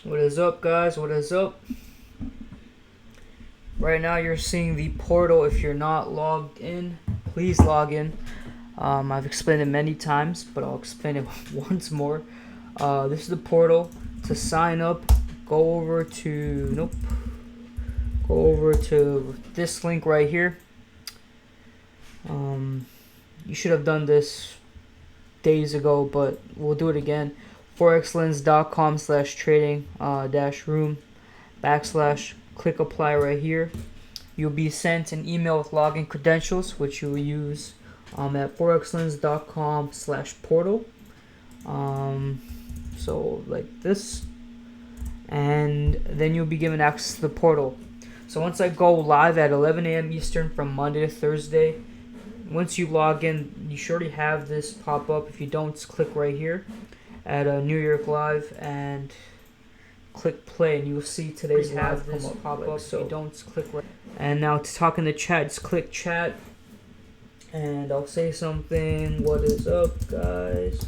What is up, guys? What is up? Right now you're seeing the portal. If you're not logged in, please log in. I've explained it many times, but I'll explain it once more. This is the portal. To sign up, go over to this link right here. You should have done this days ago, but we'll do it again. forexlens.com/trading-room /click apply right here. You'll be sent an email with login credentials, which you will use at forexlens.com/portal. So like this, and then you'll be given access to the portal. So once I go live at 11 a.m. Eastern from Monday to Thursday, once you log in, you should already have this pop up. If you don't, click right here at New York Live and click play, and you will see today's live come up. Pop up. So if you don't, click right. And now to talk in the chat, just click chat, and I'll say something. What is up, guys?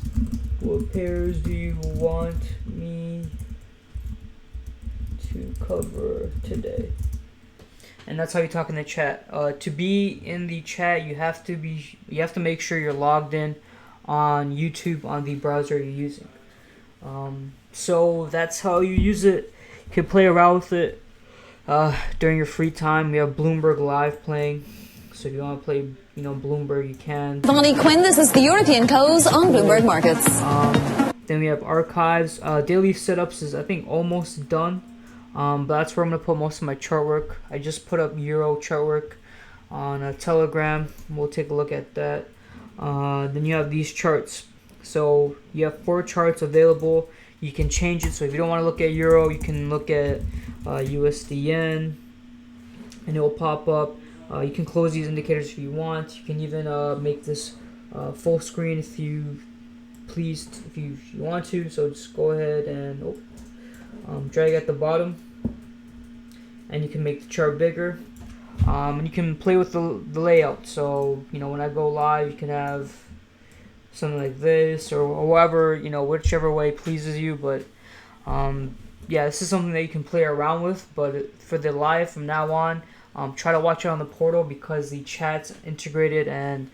What pairs do you want me to cover today? And that's how you talk in the chat. To be in the chat, you have to make sure you're logged in on YouTube on the browser you're using. So that's how you use it. You can play around with it during your free time. We have Bloomberg Live playing, so if you want to play, Bloomberg, you can. Bonnie Quinn, this is the European close on Bloomberg Markets. Then we have archives. Daily setups is, I think, almost done. But that's where I'm gonna put most of my chart work. I just put up Euro chart work on a Telegram. We'll take a look at that. Then you have these charts. So you have 4 charts available. You can change it. So if you don't want to look at Euro, you can look at USD yen, and it will pop up. You can close these indicators if you want. You can even make this full screen if you want to. So just go ahead and drag at the bottom, and you can make the chart bigger, and you can play with the layout. So when I go live, you can have something like this, or whatever, whichever way pleases you. But yeah, this is something that you can play around with. But for the live from now on, try to watch it on the portal, because the chat's integrated, and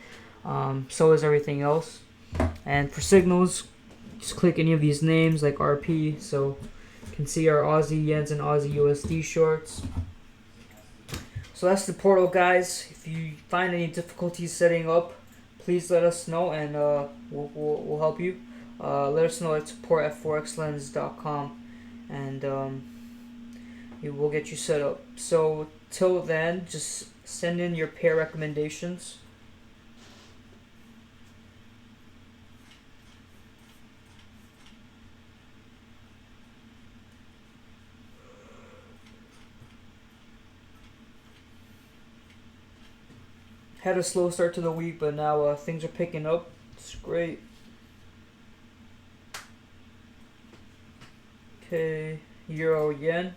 so is everything else. And for signals, just click any of these names like RP, so you can see our Aussie Yens and Aussie USD shorts. So that's the portal, guys. If you find any difficulties setting up, please let us know, and we'll help you. Let us know at support@forexlens.com, and we'll get you set up. So till then, just send in your pair recommendations. Had a slow start to the week, but now things are picking up. It's great. Okay, Euro Yen.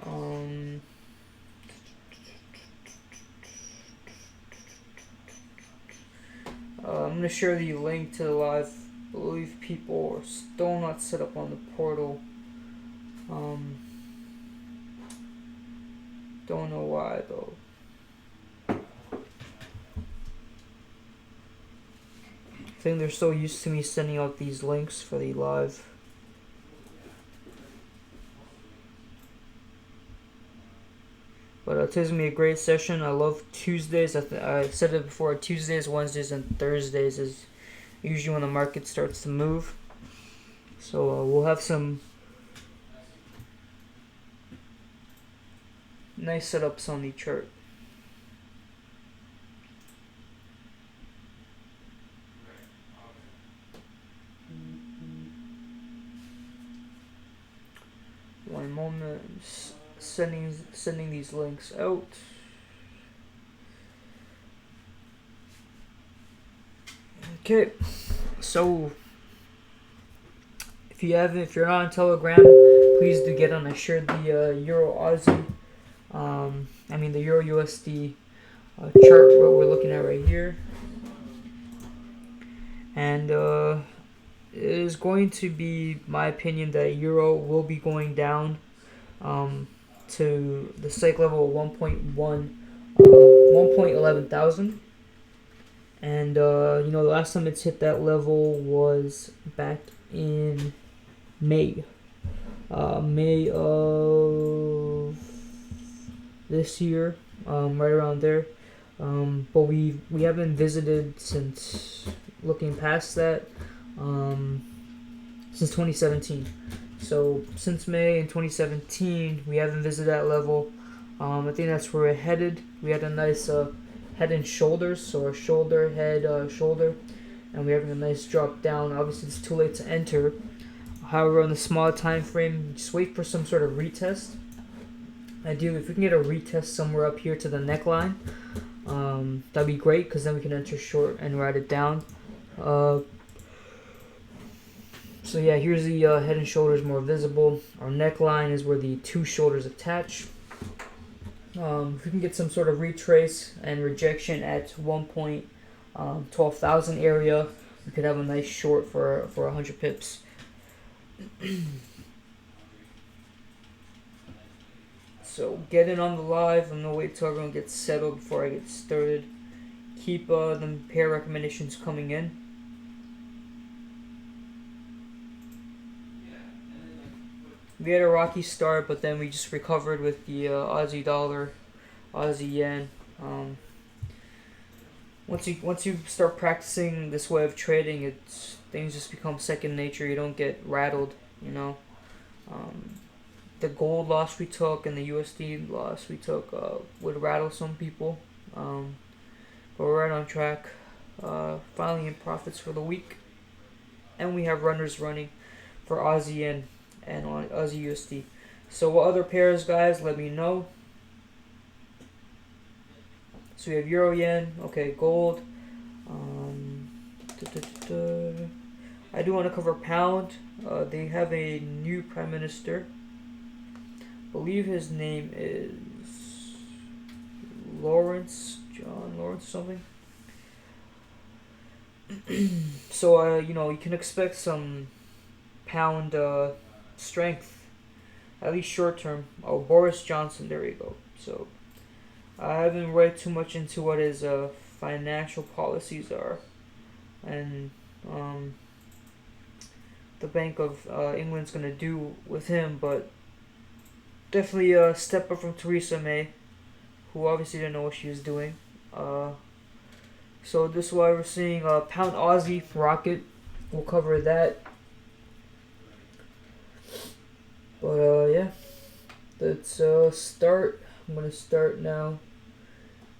I'm gonna share the link to the live. I believe people are still not set up on the portal. Don't know why though. I think they're so used to me sending out these links for the live. But today's going to be a great session. I love Tuesdays. I said it before, Tuesdays, Wednesdays, and Thursdays is usually when the market starts to move. So we'll have some nice setups on the chart. One moment, sending these links out. Okay, so if you're not on Telegram, please do get on. I shared the Euro Aussie, the Euro USD chart, what we're looking at right here, and it is going to be my opinion that euro will be going down to the stake level of 1.11 thousand. And you know, the last time it's hit that level was back in May. May of this year, right around there. But we haven't visited since, looking past that, since 2017. So since May in 2017, we haven't visited that level. I think that's where we're headed. We had a nice head and shoulders, so our shoulder, head, shoulder, and we're having a nice drop down. Obviously, it's too late to enter. However, on the smaller time frame, just wait for some sort of retest. Ideally, if we can get a retest somewhere up here to the neckline, that'd be great, because then we can enter short and ride it down. So yeah, here's the head and shoulders more visible. Our neckline is where the two shoulders attach. If we can get some sort of retrace and rejection at 1.12,000 area, we could have a nice short for 100 pips. So get in on the live. I'm gonna wait till everyone gets settled before I get started. Keep the pair recommendations coming in. We had a rocky start, but then we just recovered with the Aussie dollar, Aussie yen. Once you start practicing this way of trading, things just become second nature. You don't get rattled, you know. The gold loss we took and the USD loss we took would rattle some people, but we're right on track. Finally in profits for the week, and we have runners running for Aussie yen and on Aussie USD. So what other pairs, guys? Let me know. So we have euro yen, okay, gold. I do want to cover pound. They have a new prime minister. I believe his name is John Lawrence something. So you know, you can expect some pound strength, at least short term. Oh, Boris Johnson, there you go. So I haven't read too much into what his financial policies are, and the Bank of England's gonna do with him, but definitely a step up from Theresa May, who obviously didn't know what she was doing. So this is why we're seeing pound Aussie rocket. We'll cover that. But yeah, let's start. I'm gonna start now.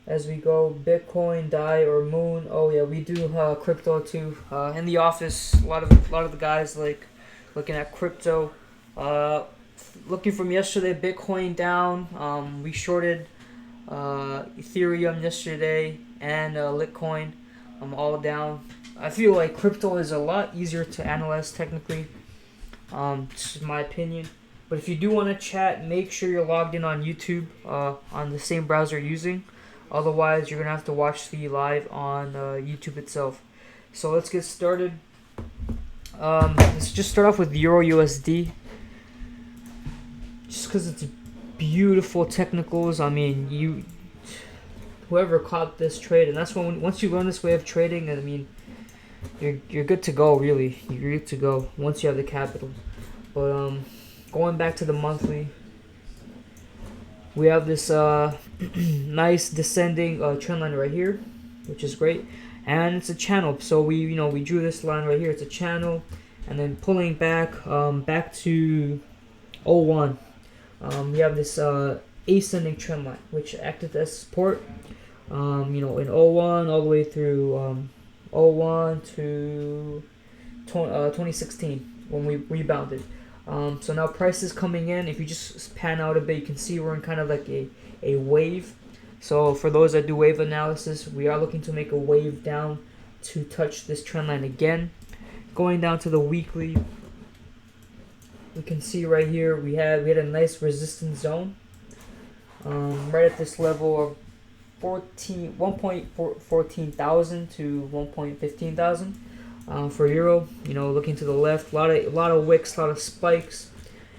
As we go, Bitcoin, DAI, or Moon. Oh yeah, we do crypto too. In the office, a lot of the guys like looking at crypto. Looking from yesterday, Bitcoin down. We shorted Ethereum yesterday and Litecoin. All down. I feel like crypto is a lot easier to analyze technically. This is my opinion. But if you do want to chat, make sure you're logged in on YouTube on the same browser you're using. Otherwise, you're going to have to watch the live on YouTube itself. So let's get started. Let's just start off with EURUSD. Just because it's beautiful technicals. I mean, whoever caught this trade, and that's when once you learn this way of trading, I mean, you're good to go. Really, you're good to go once you have the capital. But going back to the monthly, we have this nice descending trend line right here, which is great, and it's a channel. So we drew this line right here. It's a channel, and then pulling back back to 01. We have this ascending trend line, which acted as support. In 01 all the way through 01 to 2016 when we rebounded. So now price is coming in. If you just pan out a bit, you can see we're in kind of like a wave. So for those that do wave analysis, we are looking to make a wave down to touch this trend line again. Going down to the weekly, we can see right here we had a nice resistance zone right at this level of 1.14 thousand to 1.15 thousand. For euro, you know, looking to the left, a lot of wicks, a lot of spikes,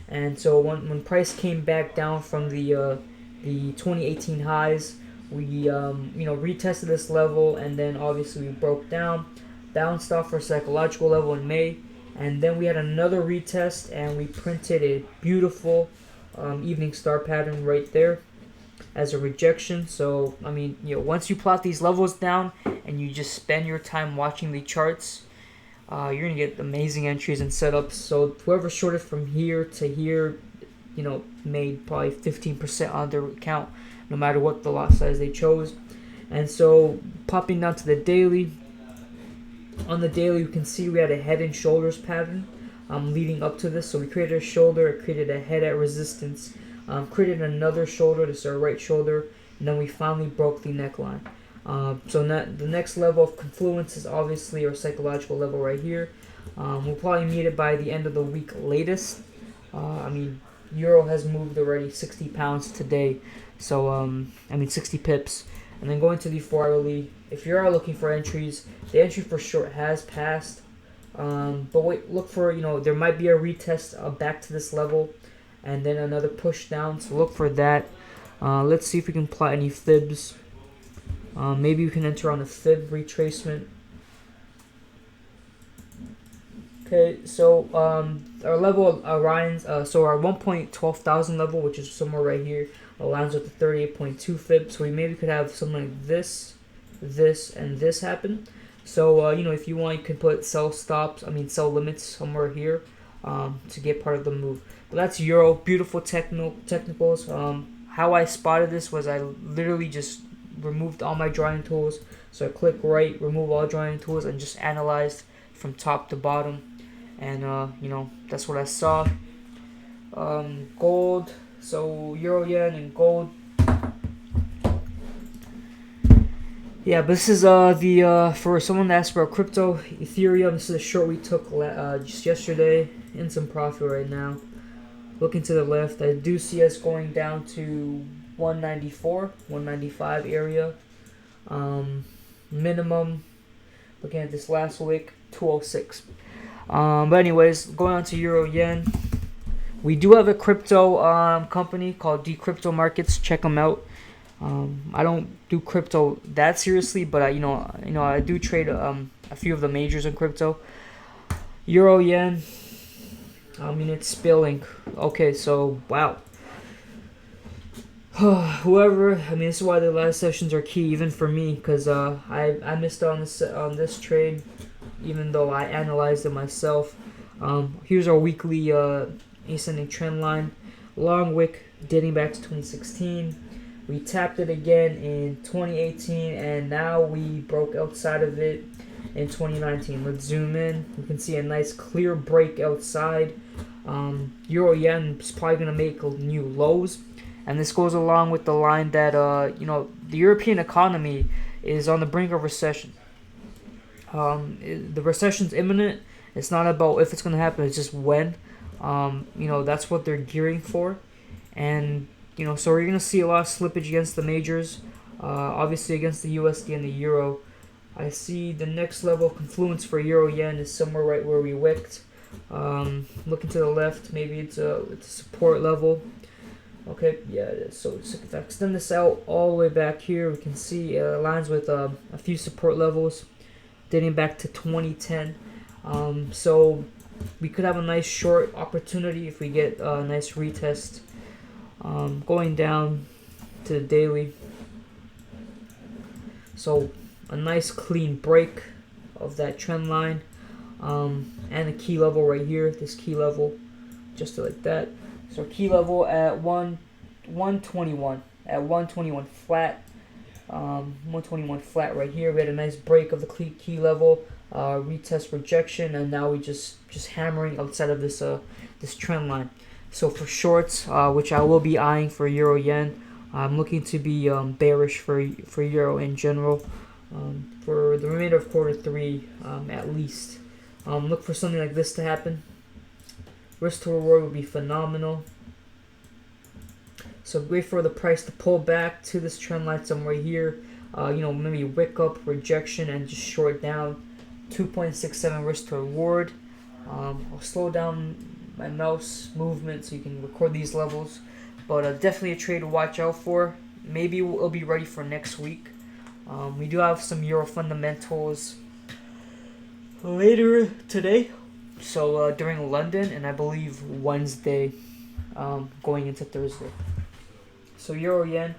and so when price came back down from the 2018 highs, we you know, retested this level, and then obviously we broke down, bounced off our psychological level in May, and then we had another retest, and we printed a beautiful evening star pattern right there as a rejection. So I mean, you know, once you plot these levels down and you just spend your time watching the charts, you're gonna get amazing entries and setups. So whoever shorted from here to here, you know, made probably 15% on their account, no matter what the lot size they chose. And so popping down to the daily, on the daily you can see we had a head and shoulders pattern leading up to this. So we created a shoulder, it created a head at resistance, created another shoulder, this is our right shoulder, and then we finally broke the neckline. So the next level of confluence is obviously our psychological level right here. We'll probably meet it by the end of the week latest. I mean, euro has moved already 60 pounds today, so I mean 60 pips. And then going to the 4-hourly, if you are looking for entries, the entry for short has passed. But wait, look for, you know, there might be a retest back to this level, and then another push down. So look for that. Let's see if we can plot any fibs. Maybe we can enter on a fib retracement. Okay, so our level aligns, so our 1.12,000 level, which is somewhere right here, aligns with the 38.2 fib. So we maybe could have something like this, and this happen. So you know, if you want, you can put sell limits somewhere here to get part of the move. But that's euro. Beautiful technicals. How I spotted this was I literally just removed all my drawing tools. So I click right, remove all drawing tools, and just analyzed from top to bottom. And you know, that's what I saw. Gold, so euro, yen, and gold. Yeah, but this is the for someone that asked about crypto, Ethereum. This is a short we took just yesterday, in some profit right now. Looking to the left, I do see us going down to 194, 195 area. Minimum, looking at this last wick, 206. But anyways, going on to euro yen. We do have a crypto company called Decrypto Markets. Check them out. I don't do crypto that seriously, but I do trade a few of the majors in crypto. Euro yen. I mean, it's spilling. Okay, so wow. Whoever, I mean, this is why the live sessions are key, even for me, because I missed on this trade, even though I analyzed it myself. Here's our weekly ascending trend line, long wick dating back to 2016. We tapped it again in 2018, and now we broke outside of it in 2019. Let's zoom in. You can see a nice clear break outside. Euro yen is probably going to make new lows, and this goes along with the line that the European economy is on the brink of recession. The recession's imminent. It's not about if it's going to happen, it's just when. That's what they're gearing for. And so we're going to see a lot of slippage against the majors, obviously against the USD and the euro. I see the next level of confluence for euro yen is somewhere right where we wicked. Looking to the left, maybe it's a support level. Okay, yeah, it is. So if I extend this out all the way back here, we can see it aligns with a few support levels dating back to 2010. So we could have a nice short opportunity if we get a nice retest. Going down to the daily. So a nice clean break of that trend line. And a key level right here, this key level, just like that. So key level at 121, at 121 flat, 121 flat right here. We had a nice break of the key level, retest rejection, and now we just hammering outside of this this trend line. So for shorts, which I will be eyeing for euro yen, I'm looking to be bearish for euro in general for the remainder of quarter three at least. Look for something like this to happen. Risk to reward would be phenomenal. So wait for the price to pull back to this trend line somewhere here. Maybe wick up, rejection, and just short down 2.67 risk to reward. I'll slow down my mouse movement so you can record these levels, but definitely a trade to watch out for. Maybe it'll be ready for next week. We do have some Euro fundamentals later today, so during London, and I believe Wednesday, going into Thursday. So Euro Yen,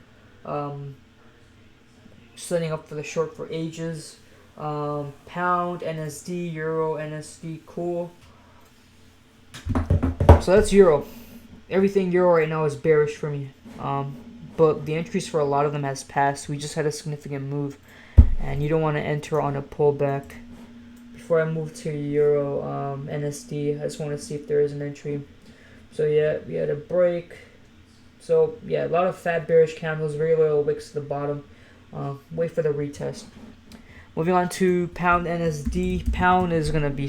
setting up for the short for ages. Pound NSD, Euro NSD, cool. So that's Euro. Everything Euro right now is bearish for me. But the entries for a lot of them has passed. We just had a significant move, and you don't want to enter on a pullback. Before I move to Euro NSD, I just want to see if there is an entry. So yeah, we had a break. So yeah, a lot of fat bearish candles, very little wicks to the bottom. Wait for the retest. Moving on to Pound NSD. Pound is going to be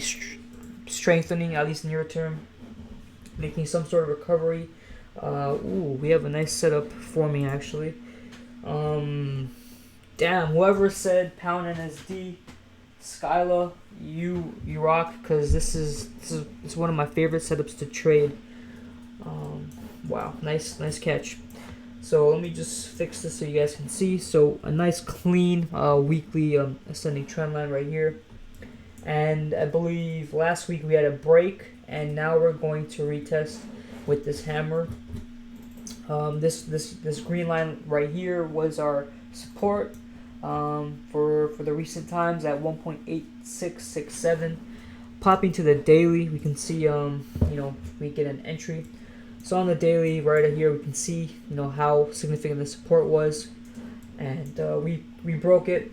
strengthening, at least near term, making some sort of recovery. We have a nice setup forming actually. Damn, whoever said Pound NSD, Skyla, you rock, because this is one of my favorite setups to trade. Wow, nice catch. So let me just fix this so you guys can see. So a nice clean weekly ascending trend line right here. And I believe last week we had a break, and now we're going to retest with this hammer. This green line right here was our support for the recent times at 1.8667. Popping to the daily, we can see we get an entry. So on the daily right here, we can see how significant the support was, and we broke it.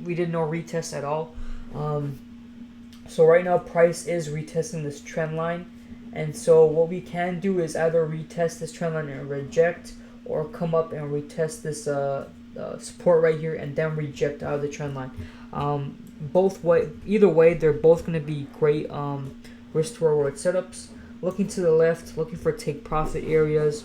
We did no retest at all. So right now, price is retesting this trend line, and so what we can do is either retest this trend line and reject, or come up and retest this support right here and then reject out of the trend line. Either way, they're both going to be great risk to reward setups. Looking to the left, looking for take profit areas.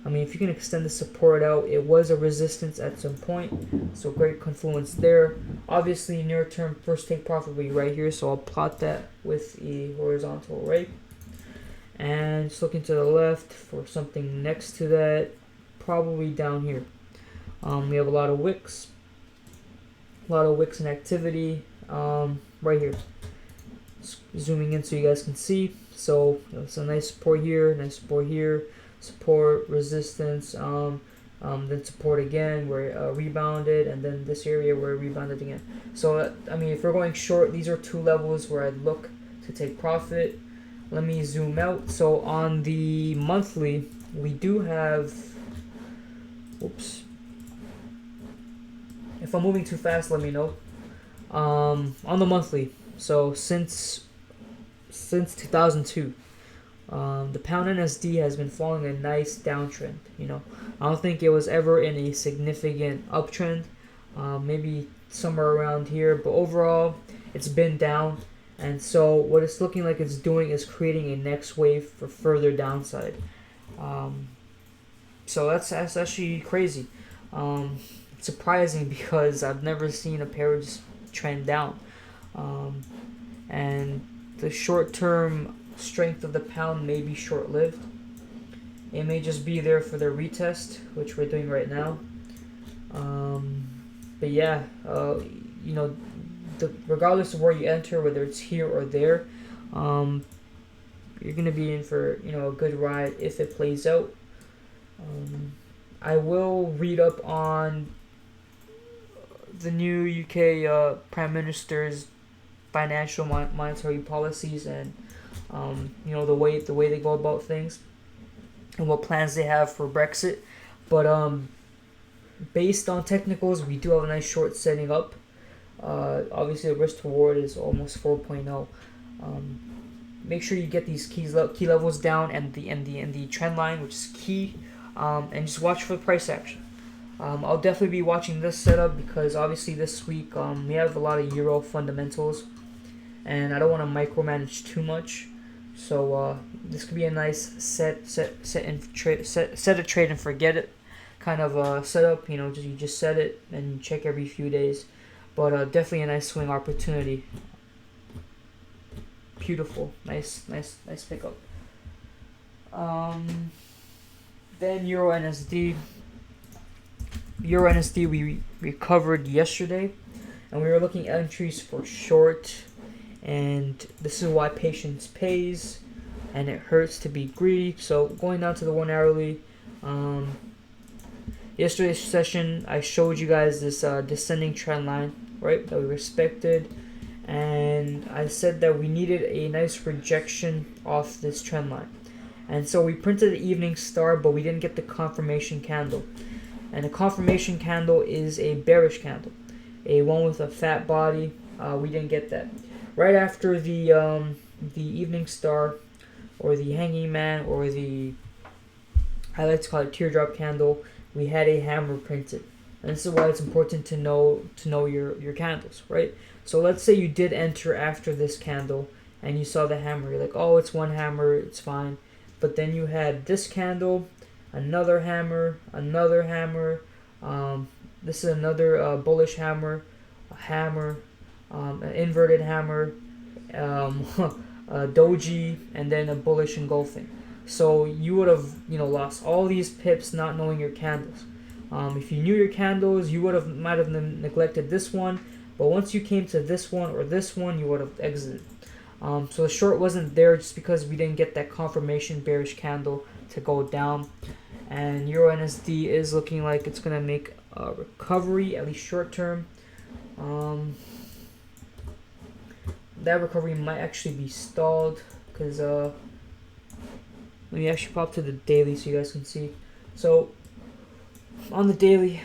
I mean, if you can extend the support out, it was a resistance at some point, so great confluence there. Obviously, near term first take profit will be right here, so I'll plot that with a horizontal right. And just looking to the left for something next to that, probably down here. We have a lot of wicks in activity right here. Zooming in so you guys can see. So it's a nice support here, support, resistance, then support again where it rebounded, and then this area where it rebounded again. So I mean, if we're going short, these are two levels where I'd look to take profit. Let me zoom out. So on the monthly, we do have, oops, if I'm moving too fast, let me know. On the monthly, so since 2002, the Pound NSD has been following a nice downtrend. I don't think it was ever in a significant uptrend, maybe somewhere around here, but overall it's been down, and so what it's looking like it's doing is creating a next wave for further downside. So that's actually crazy. It's surprising because I've never seen a pair just trend down, and the short-term strength of the pound may be short-lived. It may just be there for the retest, which we're doing right now. But yeah, regardless of where you enter, whether it's here or there, you're gonna be in for a good ride if it plays out. I will read up on the new UK Prime Minister's financial monetary policies, and the way they go about things and what plans they have for Brexit. But based on technicals, we do have a nice short setting up. Obviously the risk to reward is almost 4.0. Make sure you get these key levels down and the trend line, which is key, and just watch for the price action. I'll definitely be watching this setup because obviously this week we have a lot of Euro fundamentals, and I don't want to micromanage too much. So this could be a nice set a trade and forget it kind of setup. You just set it and check every few days, but definitely a nice swing opportunity. beautiful, nice pickup. Then EURNZD. EURNZD we recovered yesterday, and we were looking at entries for short, and this is why patience pays, and it hurts to be greedy. So going down to the 1 hourly, yesterday's session I showed you guys this descending trend line, right, that we respected, and I said that we needed a nice rejection off this trend line, and so we printed the evening star, but we didn't get the confirmation candle. And a confirmation candle is a bearish candle, a one with a fat body. We didn't get that. Right after the evening star, or the hanging man, or the, I like to call it teardrop candle, we had a hammer printed. And this is why it's important to know your candles, right? So let's say you did enter after this candle and you saw the hammer. You're like, oh, it's one hammer, it's fine. But then you had this candle, another hammer, this is another bullish hammer, a hammer, an inverted hammer, a doji, and then a bullish engulfing. So you would have lost all these pips not knowing your candles. If you knew your candles, you might have neglected this one, but once you came to this one or this one, you would have exited. So the short wasn't there just because we didn't get that confirmation bearish candle to go down. And EURNZD is looking like it's going to make a recovery, at least short term. That recovery might actually be stalled because let me actually pop to the daily so you guys can see. So on the daily,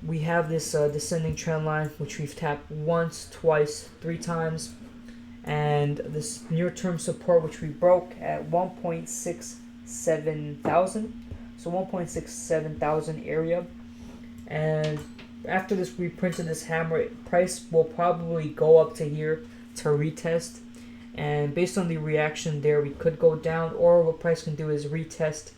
we have this descending trend line, which we've tapped once, twice, 3 times, and this near-term support, which we broke at 1.67 thousand. So 1.67 thousand area, and after this we printed this hammer, price will probably go up to here to retest, and based on the reaction there, we could go down, or what price can do is retest,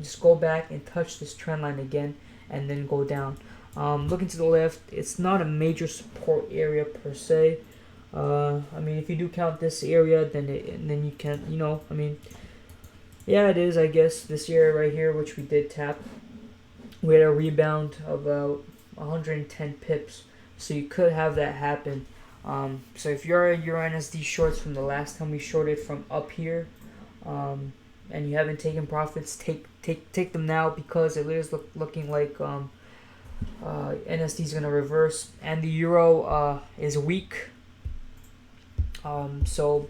just go back and touch this trend line again and then go down. Looking to the left, it's not a major support area per se. I mean, if you do count this area, then you can, I mean, yeah, it is, I guess, this area right here, which we did tap. We had a rebound of about 110 pips, so you could have that happen. So if you're in your EURNZD shorts from the last time we shorted from up here, and you haven't taken profits, take them now, because it is looking like NSD is going to reverse, and the euro is weak. So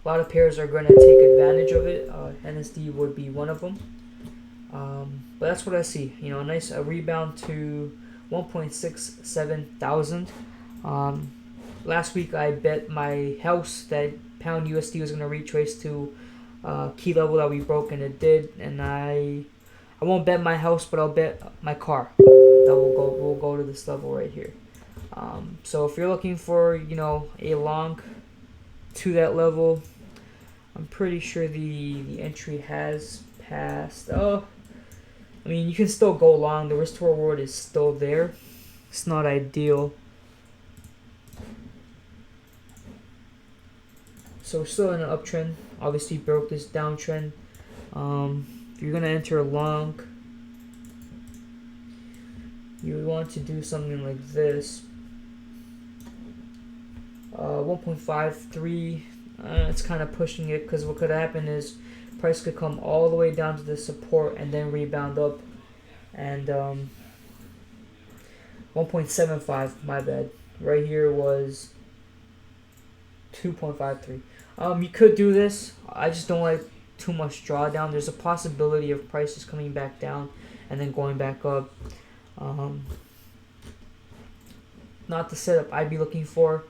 a lot of pairs are going to take advantage of it. NSD would be one of them. But that's what I see. A nice rebound to 1.67 thousand. Last week I bet my house that pound USD was going to retrace to key level that we broke, and it did. And I won't bet my house, but I'll bet my car that will go to this level right here. So if you're looking for a long to that level, I'm pretty sure the entry has passed. Oh, I mean, you can still go long. The risk to reward is still there. It's not ideal. So we're still in an uptrend. Obviously broke this downtrend. If you're gonna enter long, you would want to do something like this. 1.53. It's kind of pushing it, because what could happen is price could come all the way down to the support and then rebound up. And 1.75, my bad. Right here was 2.53. You could do this. I just don't like too much drawdown. There's a possibility of prices coming back down and then going back up. Not the setup I'd be looking for.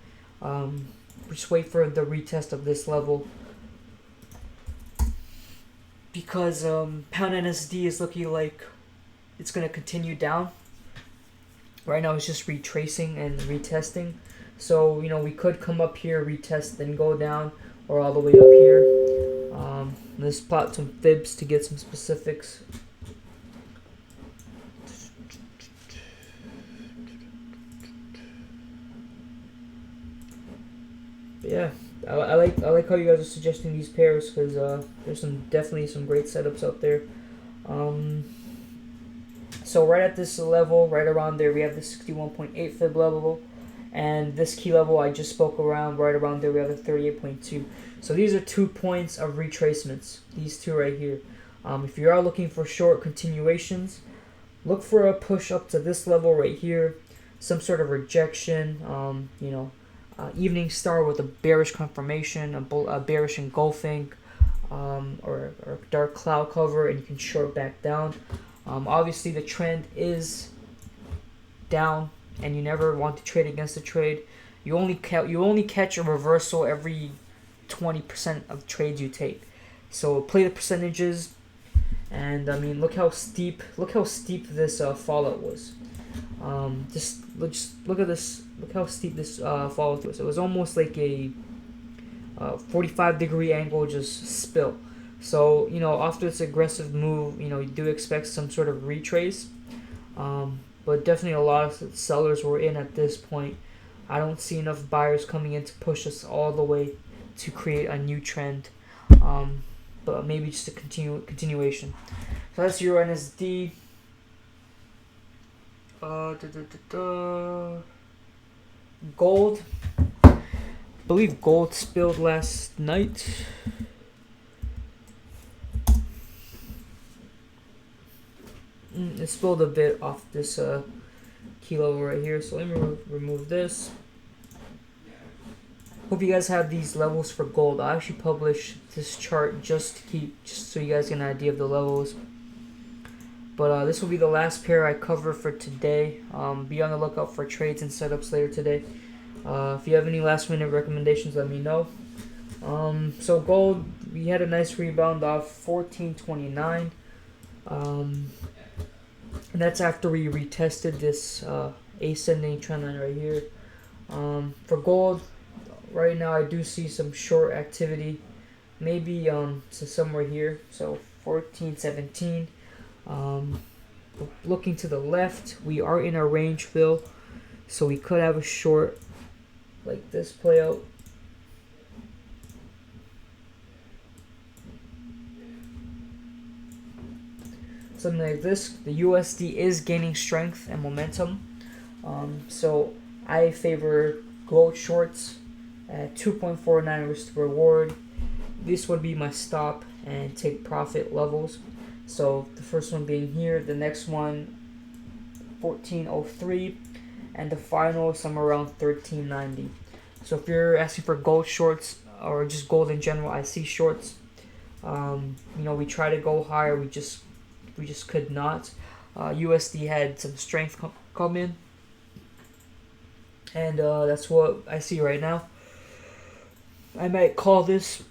Just wait for the retest of this level, because pound NSD is looking like it's going to continue down. Right now it's just retracing and retesting. So we could come up here, retest, then go down, or all the way up here. Let's plot some fibs to get some specifics. But yeah, I like how you guys are suggesting these pairs, because there's definitely some great setups out there. So right at this level, right around there, we have the 61.8 fib level, and this key level I just spoke around, right around there we have the 38.2. So these are 2 points of retracements, these two right here. If you are looking for short continuations, look for a push up to this level right here, some sort of rejection, evening star with a bearish confirmation, a bearish engulfing, or dark cloud cover, and you can short back down. Obviously the trend is down, and you never want to trade against the trade. You only catch a reversal every 20% of trades you take. So play the percentages, and I mean, look how steep this fallout was. Just look at this. Look how steep this fallout was. It was almost like a 45-degree angle just spill. So after this aggressive move, you do expect some sort of retrace. But definitely a lot of sellers were in at this point. I don't see enough buyers coming in to push us all the way to create a new trend. But maybe just a continuation. So that's EURNZD. Gold. I believe gold spilled last night. It spilled a bit off this key level right here, so let me remove this. Hope you guys have these levels for gold. I actually published this chart just so you guys get an idea of the levels. But this will be the last pair I cover for today. Be on the lookout for trades and setups later today. If you have any last minute recommendations, let me know. So gold, we had a nice rebound off 1429. And that's after we retested this ascending trend line right here. For gold, right now I do see some short activity, maybe so somewhere here. So 1417. Looking to the left, we are in a range fill, so we could have a short like this play out. Something like this. The USD is gaining strength and momentum, so I favor gold shorts at 2.49 risk to reward. This would be my stop and take profit levels. So the first one being here, the next one 1403, and the final somewhere around 1390. So if you're asking for gold shorts or just gold in general, I see shorts. We try to go higher, we just could not. USD had some strength come in, and that's what I see right now. I might call this.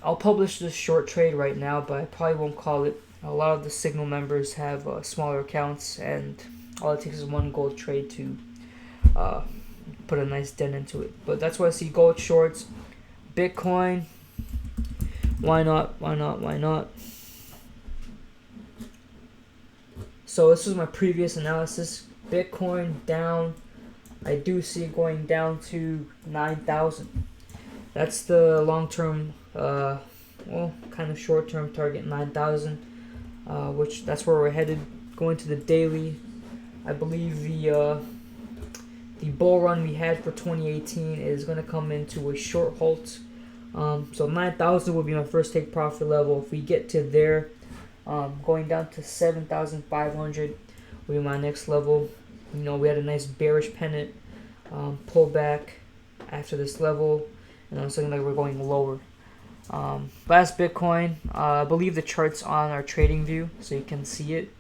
I'll publish this short trade right now, but I probably won't call it. A lot of the Signal members have smaller accounts, and all it takes is one gold trade to put a nice dent into it. But that's why I see gold shorts. Bitcoin, why not? So this was my previous analysis. Bitcoin down. I do see it going down to 9,000. That's the long-term, kind of short-term target, 9,000. Which that's where we're headed. Going to the daily, I believe the bull run we had for 2018 is going to come into a short halt. So 9,000 would be my first take profit level. If we get to there, going down to 7,500 will be my next level. We had a nice bearish pennant pullback after this level, and it's looking like we're going lower. Last Bitcoin, I believe the chart's on our trading view, so you can see it,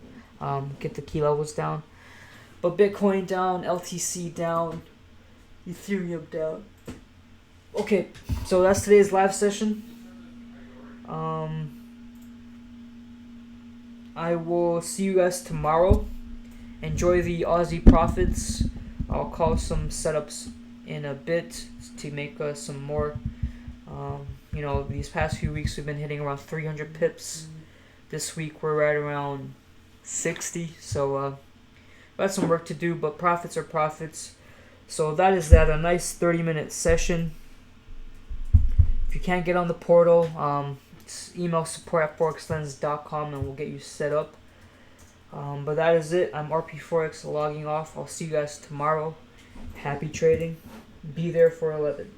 get the key levels down. But Bitcoin down, LTC down, Ethereum down. Okay, so that's today's live session. I will see you guys tomorrow. Enjoy the Aussie profits. I'll call some setups in a bit to make some more. These past few weeks we've been hitting around 300 pips. This week we're right around 60. So we have some work to do, but profits are profits. So that is that. A nice 30-minute session. you can't get on the portal, email support@forexlens.com and we'll get you set up. But that is it. I'm RP Forex logging off. I'll see you guys tomorrow. Happy trading. Be there for 11.